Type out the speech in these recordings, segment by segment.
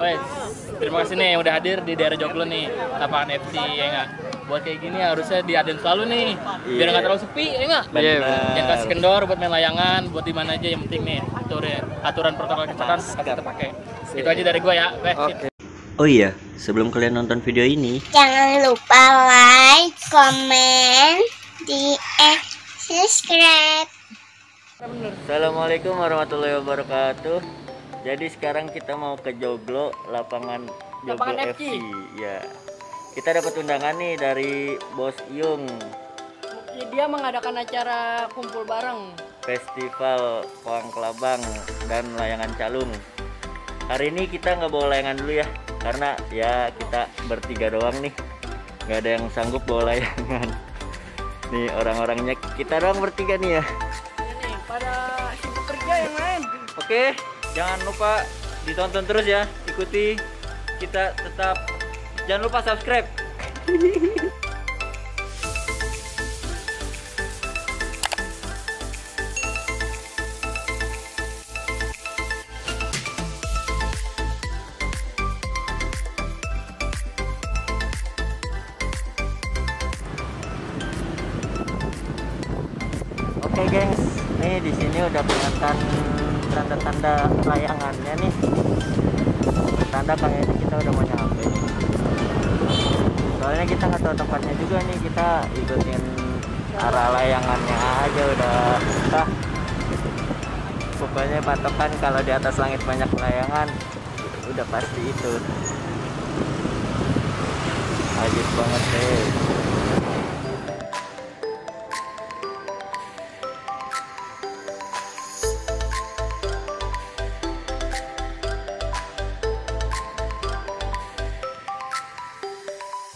Wes, terima kasih nih yang udah hadir di daerah Joglo nih, Lapangan FC ya nggak? Buat kayak gini harusnya diadain selalu nih, biar nggak terlalu sepi ya nggak? Yang kasih kendor buat main layangan, buat di mana aja yang penting nih aturan protokol kesehatan harus kita pakai. Itu aja dari gua ya. Oke. Oh iya, sebelum kalian nonton video ini, jangan lupa like, comment, subscribe. Assalamualaikum warahmatullahi wabarakatuh. Jadi sekarang kita mau ke Joglo, Lapangan Joglo FC. Ya, kita dapat undangan nih dari Bos Yung. Dia mengadakan acara kumpul bareng, Festival Koangkelabang dan Layangan Calung. Hari ini kita nggak bawa layangan dulu ya, karena ya kita bertiga doang nih, nggak ada yang sanggup bawa layangan. Nih orang-orangnya kita doang bertiga nih ya. Ini pada sibuk kerja yang lain. Oke, jangan lupa ditonton terus ya, ikuti kita tetap. Jangan lupa subscribe. Oke gengs, nih di sini udah kelihatan tanda-tanda layangannya nih. Tanda kayaknya kita udah mau nyampe. Soalnya kita nggak tahu tempatnya juga nih, kita ikutin arah layangannya aja udah. Pokoknya patokan kalau di atas langit banyak layangan, udah pasti itu. Ajib banget deh.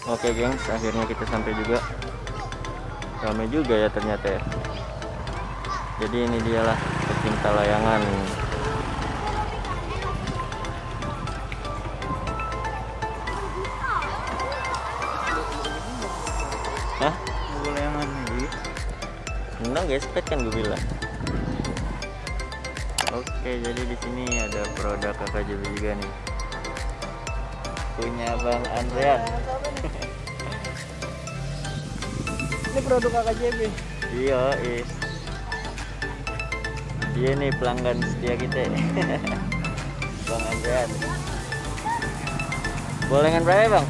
Oke gengs, akhirnya kita sampai juga. Ramai juga ya ternyata ya. Jadi ini dialah pecinta layangan. Hah? Mau layangan nih? Enggak guys, pet kan gue bilang. Oke, jadi di sini ada produk KKJB juga nih. Punya Bang Andrean. Ini produk KKJB. Iya, dia nih pelanggan setia kita. Bang Andrean. Bolengan berapa bang?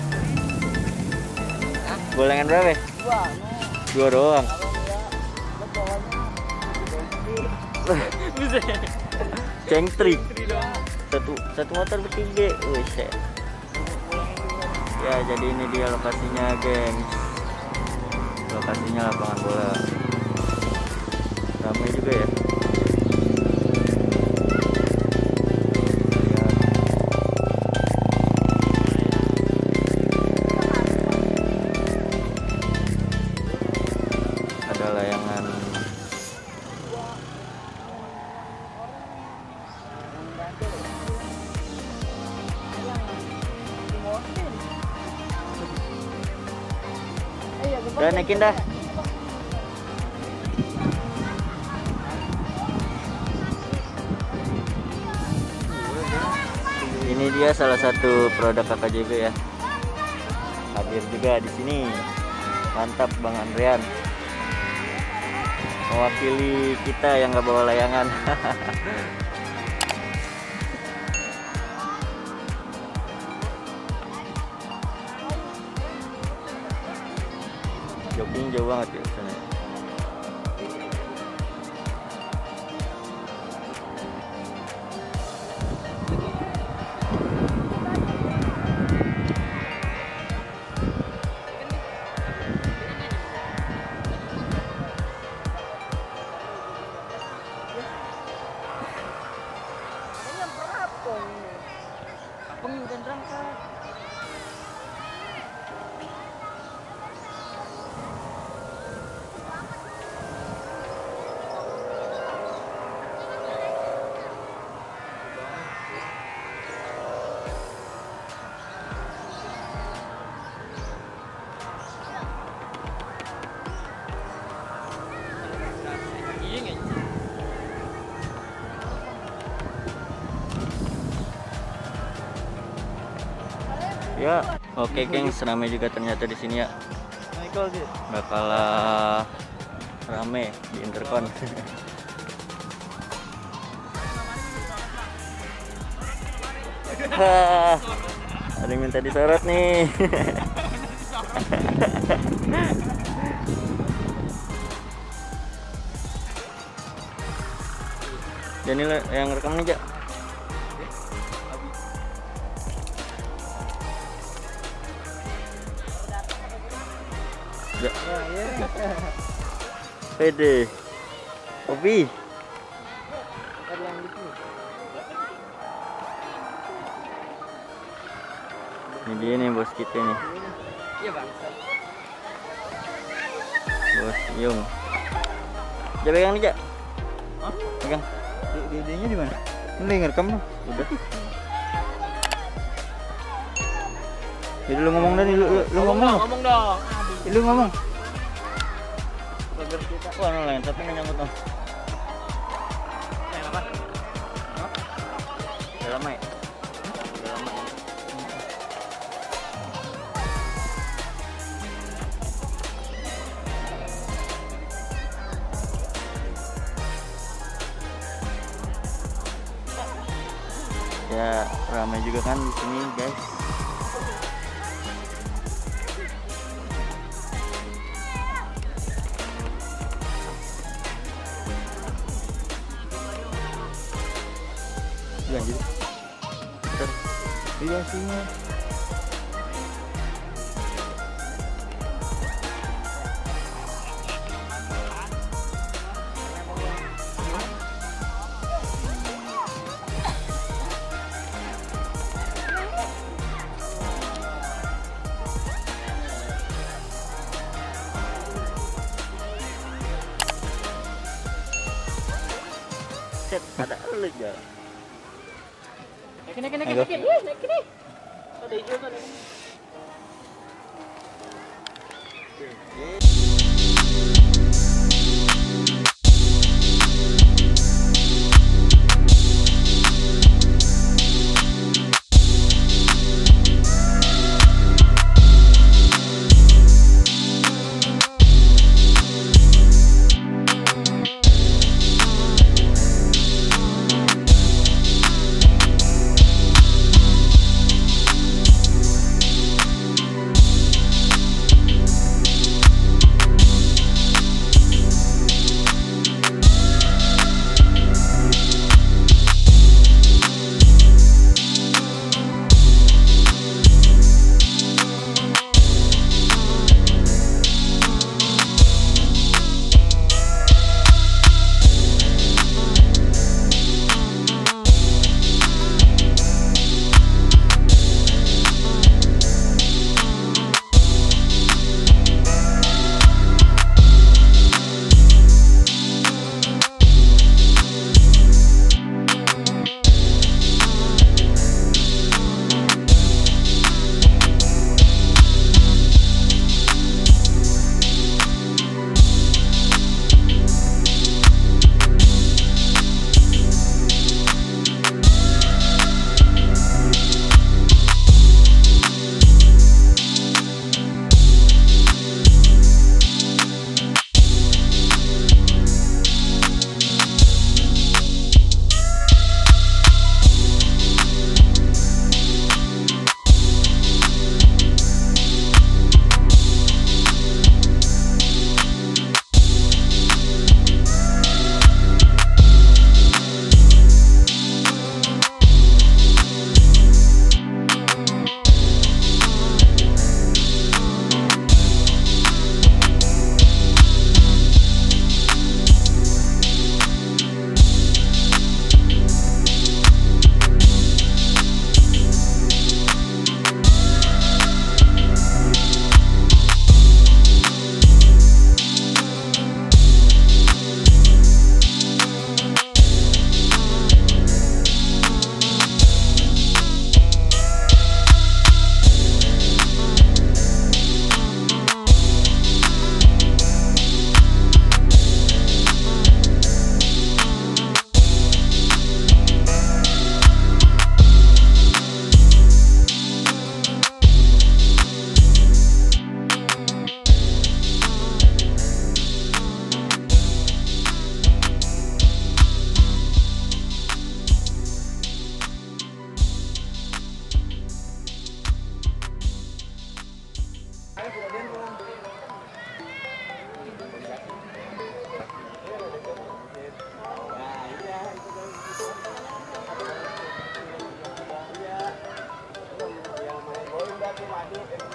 Bolengan berapa? Dua doang. Cengtrik. Satu motor bertiga. Wih, ya jadi ini dia lokasinya gengs. Lokasinya lapangan bola. Ramai juga ya. Ada layangan. Udah naikin dah. Ini dia salah satu produk KKJB ya. Hadir juga di sini. Mantap Bang Andrean. Mewakili kita yang nggak bawa layangan. Jogging jauh banget ya sana. Udah berangkat. Ya, oke geng, ramai juga ternyata di sini ya. Nggak kalah rame di intercon. Wah, ada yang minta disorot nih. Jadi yang rekam nih, Jak. Pede, Obi. Ini dia nih bos kita nih. Iya bang. Bos Yung. Ja pegang nih, Jak. Pegang. Ide-idenya di mana? Ini ngerekam lu. Udah. Jadi lu ngomong dah nih, lu ngomong. Ngomong dong. Lu ngomong. Wah, lain tapi nggak nyangkut dong. Apa? Udah lama ya? Udah lama ya? Ya, ramai juga kan di sini, guys. Lanjut. Bentar. Iya sini. Set, ada lu aja. Naik. Naik. Ada hijau tuh.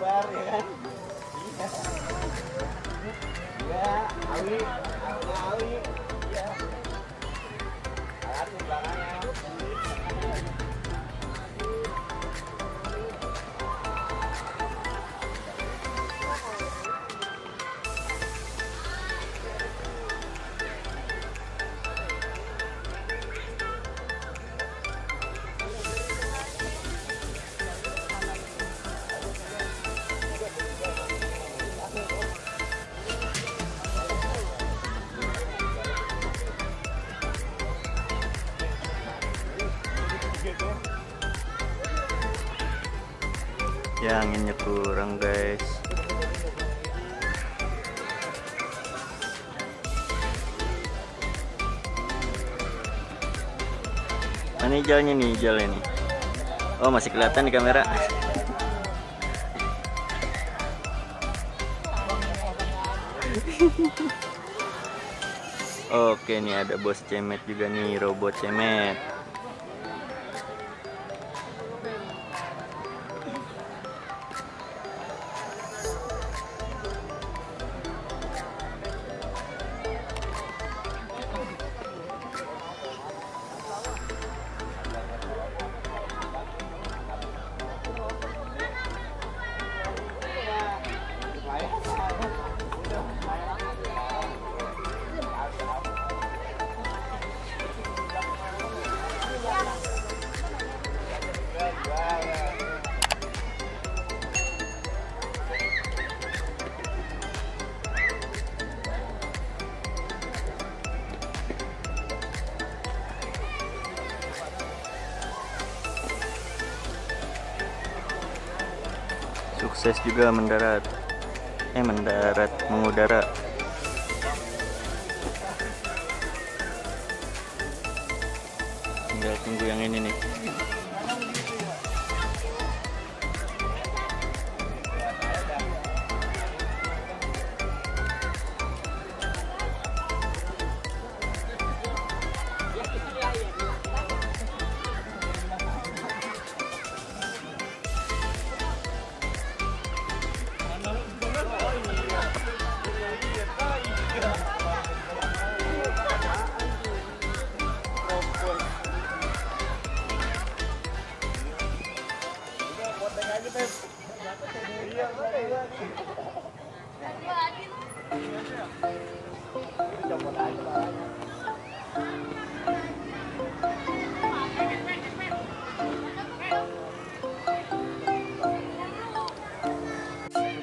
bubar ya kan. Ya, awi. Ya. Alat belakangnya. Ya, anginnya kurang guys. Mana jalannya nih, jalan nih. Oh, masih kelihatan di kamera. Oke, nih ada bos cemet juga nih, robot cemet. Sukses juga mendarat. Mengudara. Tinggal tunggu yang ini nih.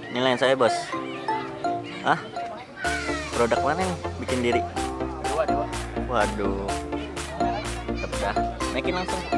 Ini lain saya bos. Ah, produk mana nih bikin diri? Dewa. Waduh, mantap dah. Naikin langsung.